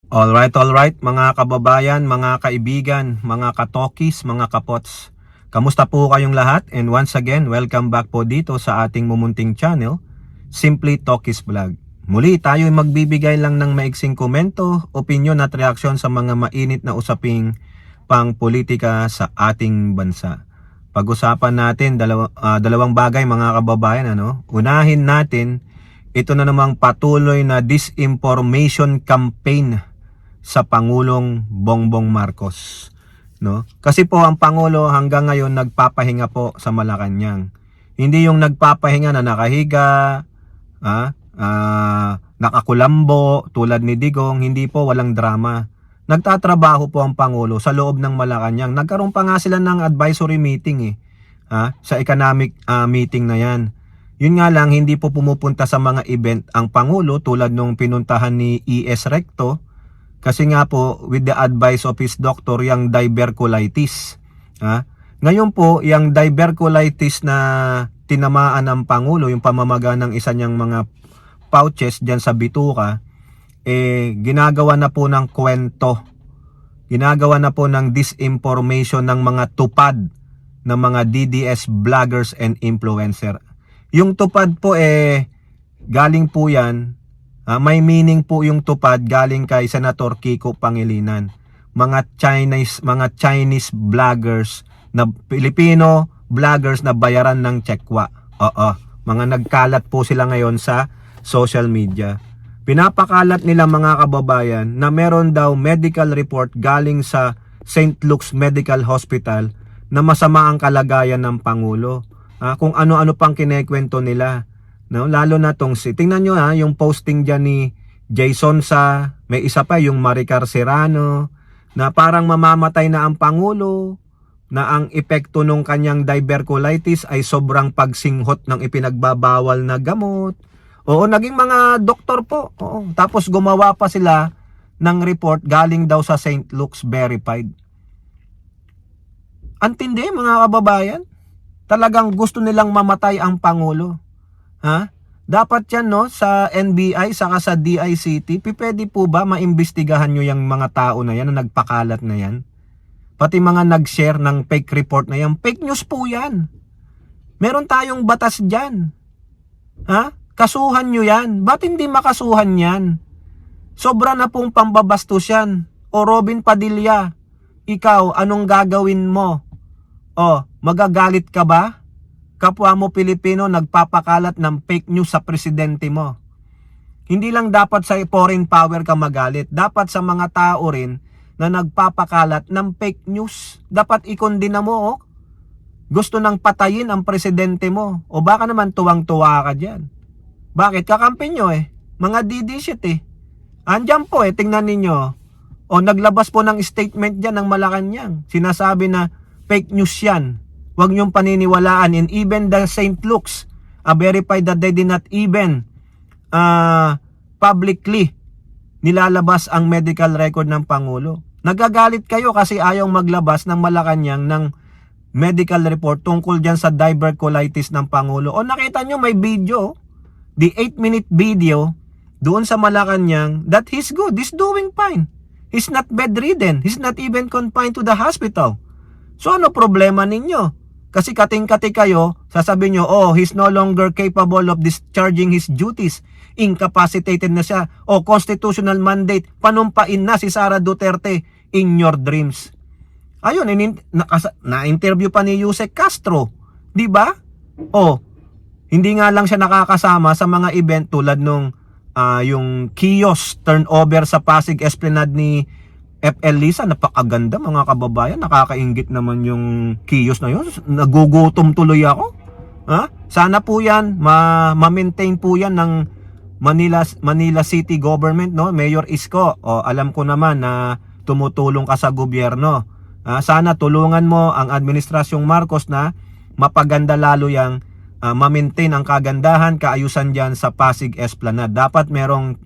Alright, mga kababayan, mga kaibigan, mga katokis, mga kapots. Kamusta po kayong lahat? And once again, welcome back po dito sa ating mumunting channel, Simply Tokis Vlog. Muli tayo ay magbibigay lang ng maiksing komento, opinion at reaksyon sa mga mainit na usaping pang politika sa ating bansa. Pag-usapan natin dalawang bagay mga kababayan. Unahin natin, ito na namang patuloy na disinformation campaign sa Pangulong Bongbong Marcos, no? Kasi po ang Pangulo hanggang ngayon nagpapahinga po sa Malacanang. Hindi yung nagpapahinga na nakahiga, nakakulambo tulad ni Digong, hindi po, walang drama. Nagtatrabaho po ang Pangulo sa loob ng Malacanang. Nagkaroon pa nga sila ng advisory meeting sa economic meeting na yan. Yun nga lang, hindi po pumupunta sa mga event ang Pangulo tulad nung pinuntahan ni E.S. Recto. Kasi nga po, with the advice of his doctor, yung diverculitis. Ngayon po, yung diverculitis na tinamaan ng Pangulo, yung pamamaga ng isa niyang mga pouches dyan sa bituka, ginagawa na po ng kwento. Ginagawa na po ng disinformation ng mga tupad ng mga DDS vloggers and influencer. Yung tupad po galing po yan, may meaning po yung tupad galing kay Senator Kiko Pangilinan. Mga Chinese vloggers na Filipino vloggers na bayaran ng tsekwa. Mga nagkalat po sila ngayon sa social media. Pinapakalat nila mga kababayan na meron daw medical report galing sa St. Luke's Medical Hospital na masama ang kalagayan ng Pangulo. Kung ano-ano pang kinekwento nila. No, lalo na tong tingnan nyo yung posting dyan ni Jason sa, may isa pa yung Maricar Serrano, na parang mamamatay na ang Pangulo, na ang epekto nung kanyang diverculitis ay sobrang pagsinghot ng ipinagbabawal na gamot. Oo, naging mga doktor po. Oo. Tapos gumawa pa sila ng report galing daw sa St. Luke's verified. Antindi mga kababayan, talagang gusto nilang mamatay ang Pangulo. Dapat yan sa NBI saka sa DICT, pwede po ba maimbestigahan nyo yung mga tao na yan na nagpakalat na yan? Pati mga nag-share ng fake report na yan, fake news po yan. Meron tayong batas dyan. Kasuhan nyo yan. Ba't hindi makasuhan yan? Sobra na pong pambabastos yan. O Robin Padilla, ikaw, anong gagawin mo? Magagalit ka ba? Kapwa mo Pilipino nagpapakalat ng fake news sa presidente mo. Hindi lang dapat sa foreign power ka magalit. Dapat sa mga tao rin na nagpapakalat ng fake news. Dapat ikondina mo. Gusto nang patayin ang presidente mo. O baka naman tuwang-tuwa ka dyan. Bakit? Kakampi nyo Mga DD-shit Andyan po tingnan ninyo. Naglabas po ng statement dyan ng Malacanang. Sinasabi na fake news yan. Huwag niyong paniniwalaan. And even the St. Luke's verified that they did not even publicly nilalabas ang medical record ng Pangulo. Nagagalit kayo kasi ayaw maglabas ng Malacanang ng medical report tungkol dyan sa diverculitis ng Pangulo. Nakita nyo may video, the 8-minute video doon sa Malacanang that he's good, he's doing fine. He's not bedridden, he's not even confined to the hospital. So ano problema ninyo? Kasi kating-kati kayo, sasabihin nyo, he's no longer capable of discharging his duties. Incapacitated na siya. Constitutional mandate, panumpain na si Sara Duterte in your dreams. Ayun, na-interview pa ni Yusek Castro. Di ba? Hindi nga lang siya nakakasama sa mga event tulad nung yung kiosk turnover sa Pasig Esplanade ni FL Lisa. Napakaganda mga kababayan, nakakainggit naman yung kiosk na yun. Nagugutom tuloy ako. Sana po yan ma-maintain po yan ng Manila City Government, Mayor Isko. Alam ko naman na tumutulong ka sa gobyerno. Sana tulungan mo ang administrasyong Marcos na mapaganda lalo yang ma-maintain ang kagandahan, kaayusan dyan sa Pasig Esplanade. Dapat merong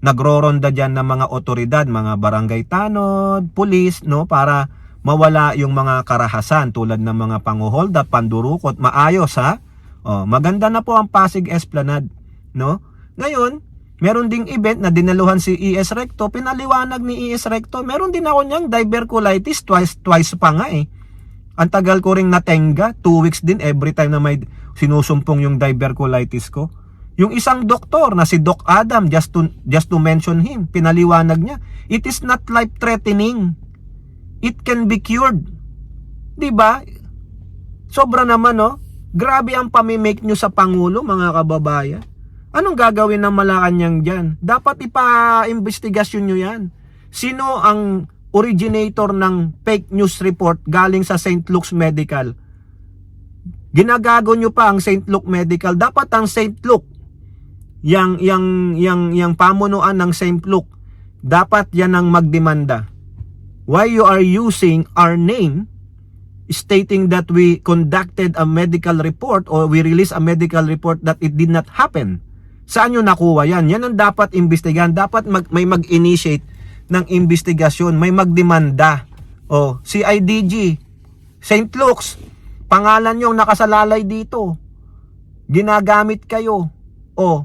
nagroronda dyan ng mga otoridad, mga barangay tanod, pulis, para mawala yung mga karahasan tulad ng mga panguhold up, pandurukot, maayos Maganda na po ang Pasig Esplanade, Ngayon, Meron ding event na dinaluhan si ES Recto, pinaliwanag ni ES Recto. Meron din ako niyang diverculitis, twice pa nga eh. Ang tagal ko ring natenga, 2 weeks din every time na may sinusumpong yung diverculitis ko. Yung isang doktor na si Doc Adam, just to mention him, pinaliwanag niya, it is not life-threatening. It can be cured. Diba? Sobra naman, no? Grabe ang pamimake nyo sa Pangulo, mga kababayan. Anong gagawin ng Malacanang dyan? Dapat ipa-investigasyon nyo yan. Sino ang originator ng fake news report galing sa St. Luke's Medical? Ginagago nyo pa ang St. Luke Medical. Dapat ang St. Luke, yang pamunuan ng St. Luke, dapat yan ang magdemanda. Why you are using our name stating that we conducted a medical report or we released a medical report that it did not happen? Saan nyo nakuha yan? Yan ang dapat imbestigahan. Dapat may mag-initiate ng investigasyon, may magdemanda. O, CIDG, St. Luke's, pangalan yung nakasalalay dito. Ginagamit kayo. O,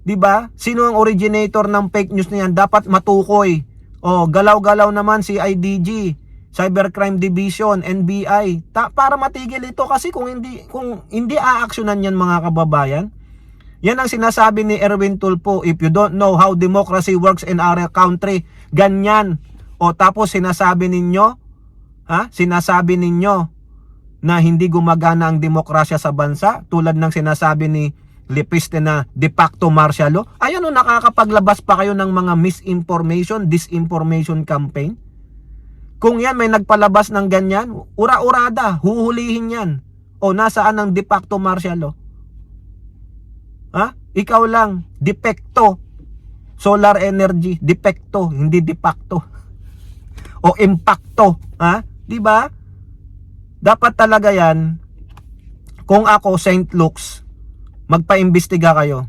di ba? Sino ang originator ng fake news na yan? Dapat matukoy. O, galaw-galaw naman si CIDG, Cybercrime Division, NBI. Para matigil ito kasi kung hindi aaksyonan yan, mga kababayan. Yan ang sinasabi ni Erwin Tulfo, if you don't know how democracy works in our country, ganyan. O tapos sinasabi ninyo na hindi gumagana ang demokrasya sa bansa, tulad ng sinasabi ni Lepiste na de facto martial law. Ayan o, nakakapaglabas pa kayo ng mga misinformation, disinformation campaign. Kung yan may nagpalabas ng ganyan, ura-urada, huhulihin yan. O nasaan ang de facto martial law? Ha? Ikaw lang, depekto. Solar energy, depekto, hindi de facto. O impacto, ha? 'Di ba? Dapat talaga 'yan. Kung ako St. Luke's, magpaimbestiga kayo.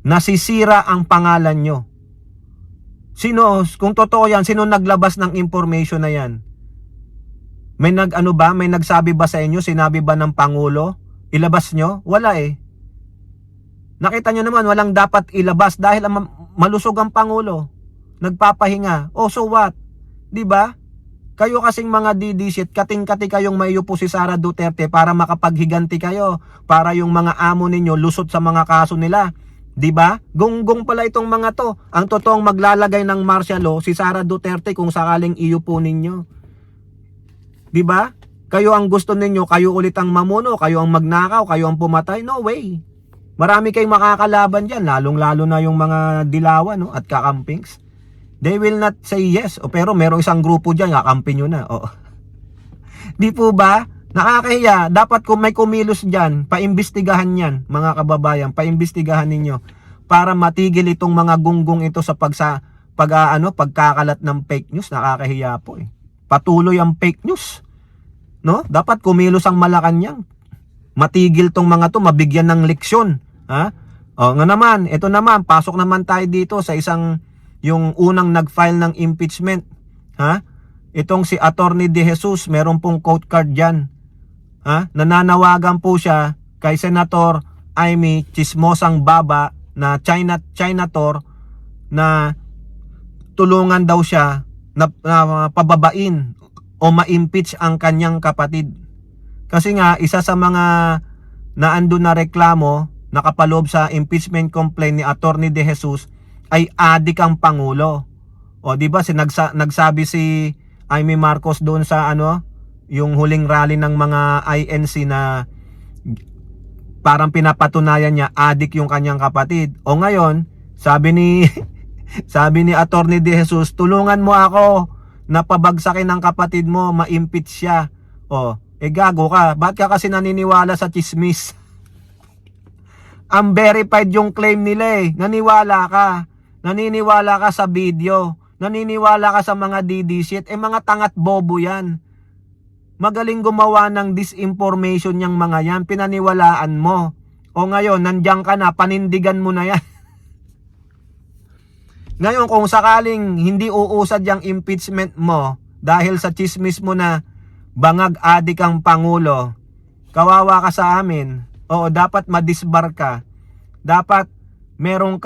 Nasisira ang pangalan nyo. Sino, kung totoo 'yan, sino naglabas ng information na 'yan? May nagsabi ba sa inyo, sinabi ba ng Pangulo? Ilabas nyo? Wala eh. Nakita nyo naman, walang dapat ilabas dahil malusog ang Pangulo. Nagpapahinga. Oh, so what? Diba? Kayo kasing mga didisit, kating-kati kayong maiupo si Sara Duterte para makapaghiganti kayo. Para yung mga amo ninyo lusot sa mga kaso nila. Diba? Gunggong pala itong mga to. Ang totoong maglalagay ng martial law, si Sara Duterte kung sakaling iupo ninyo. Diba? Kayo ang gusto ninyo, kayo ulit ang mamuno, kayo ang magnakaw, kayo ang pumatay. No way. Marami kayong makakalaban dyan, lalong-lalo na yung mga dilawan, no, at kakampings. They will not say yes. O, pero merong isang grupo dyan, kakampi nyo na. O. Di po ba? Nakakahiya. Dapat kung may kumilos dyan, paimbestigahan yan, mga kababayan. Paimbestigahan ninyo para matigil itong mga gunggong ito sa pagkakalat ng fake news. Nakakahiya po eh. Patuloy ang fake news. No? Dapat kumilos ang Malacanang. Matigil tong mga to, mabigyan ng leksyon. Ha? O nga naman, ito naman, pasok naman tayo dito sa yung unang nag-file ng impeachment. Ha? Itong si Attorney De Jesus, meron pong quote card dyan. Ha? Nananawagan po siya kay Senator Amy Chismosang Baba na Chinator na tulungan daw siya na pababain o ma-impeach ang kanyang kapatid. Kasi nga, isa sa mga naandun na reklamo nakapaloob sa impeachment complaint ni Attorney De Jesus ay adik ang Pangulo. O di ba nagsabi si Amy Marcos doon sa yung huling rally ng mga INC na parang pinapatunayan niya adik yung kanyang kapatid. O ngayon, sabi ni Attorney De Jesus, tulungan mo ako na pabagsakin ang kapatid mo, ma-impeach siya. O, gago ka. Ba't ka kasi naniniwala sa chismis? Unverified yung claim nila eh. Naniniwala ka sa video. Naniniwala ka sa mga DD shit. Mga tangat bobo yan. Magaling gumawa ng disinformation yung mga yan. Pinaniwalaan mo. O ngayon, nandiyan ka na. Panindigan mo na yan. Ngayon, kung sakaling hindi uusad yung impeachment mo dahil sa chismis mo na bangag adik ang Pangulo, kawawa ka sa amin. Oo, dapat madisbar ka. Dapat merong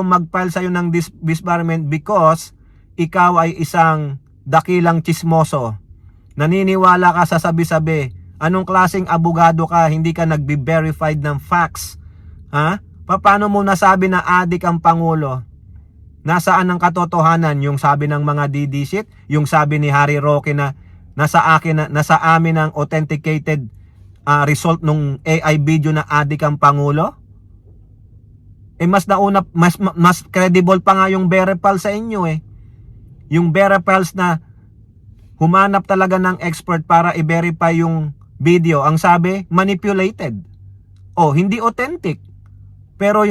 mag-file sa'yo ng disbarment because ikaw ay isang dakilang chismoso. Naniniwala ka sa sabi-sabi. Anong klaseng abogado ka? Hindi ka nagbe-verified ng facts. Ha? Paano mo nasabi na adik ang Pangulo? Nasaan ang katotohanan? Yung sabi ng mga DDSit, yung sabi ni Harry Roque na nasa amin ang authenticated result nung AI video na adik ang Pangulo? Mas credible pa nga yung Veripal sa inyo eh. Yung Veripals na humanap talaga ng expert para i-verify yung video. Ang sabi, manipulated. Hindi authentic. Pero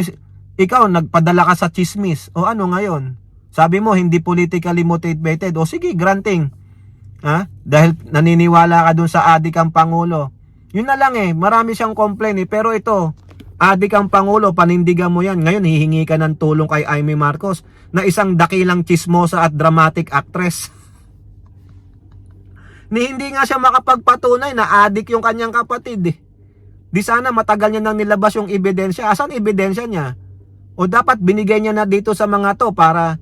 ikaw, nagpadala ka sa chismis. Ano ngayon? Sabi mo, hindi politically motivated. Sige, granting. Dahil naniniwala ka dun sa adik ang Pangulo. Yun na lang marami siyang complain Pero ito, adik ang Pangulo, panindigan mo yan. Ngayon, hihingi ka ng tulong kay Amy Marcos na isang dakilang chismosa at dramatic actress. Hindi nga siya makapagpatunay na adik yung kanyang kapatid Di sana matagal niya nang nilabas yung ebidensya. Asan ebidensya niya? Dapat binigay niya na dito sa mga to para,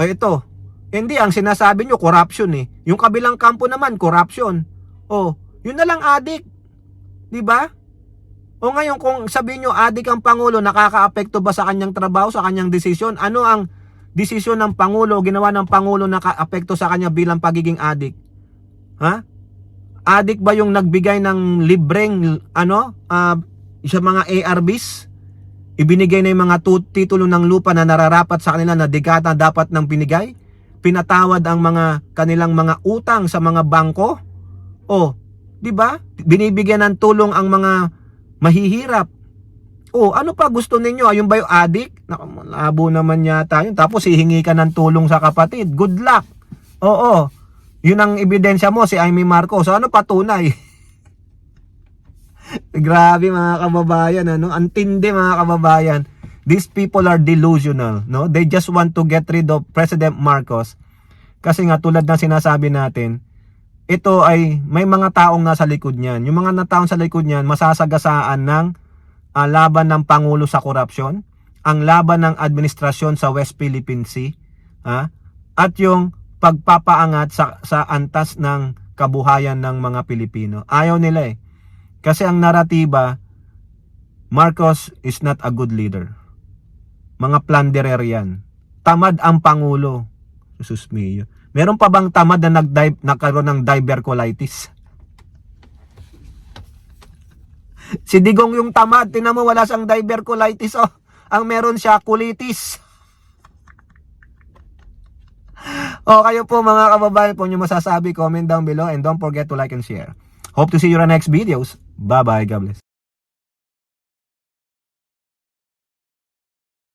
ito. Hindi, ang sinasabi niyo, corruption Yung kabilang kampo naman, corruption. Yun na lang adik. Diba? Ngayon, kung sabihin niyo, adik ang Pangulo, nakaka-apekto ba sa kanyang trabaho, sa kanyang desisyon? Ano ang desisyon ng Pangulo, ginawa ng Pangulo na ka-apekto sa kanya bilang pagiging adik? Adik ba yung nagbigay ng libreng sa mga ARBs? Ibinigay na yung mga titulo ng lupa na nararapat sa kanila na dekada dapat nang binigay? Pinatawad ang mga kanilang mga utang sa mga bangko? Di ba? Binibigyan ng tulong ang mga mahihirap. Ano pa gusto ninyo? Ayun ba yung adik? Labo naman yata yun. Tapos hihingi ka ng tulong sa kapatid. Good luck. Yun ang ebidensya mo, si Amy Marcos. Ano patunay? Grabe mga kababayan, Antindi mga kababayan. These people are delusional, no? They just want to get rid of President Marcos. Kasi nga tulad ng sinasabi natin, ito ay may mga taong nasa likod niyan. Yung mga taong sa likod niyan, masasagasaan ng laban ng Pangulo sa korupsyon, ang laban ng administrasyon sa West Philippine Sea, at yung pagpapaangat sa antas ng kabuhayan ng mga Pilipino. Ayaw nila Kasi ang naratiba, Marcos is not a good leader. Mga plunderer yan. Tamad ang Pangulo. Jesus mio. Meron pa bang tamad na nagkaroon ng diverculitis? Si Digong yung tamad. Tingnan mo, wala siyang diverculitis. Ang meron siya, kulitis. Kayo po mga kababayan po nyo masasabi, comment down below and don't forget to like and share. Hope to see you in the next videos. Bye bye, God bless.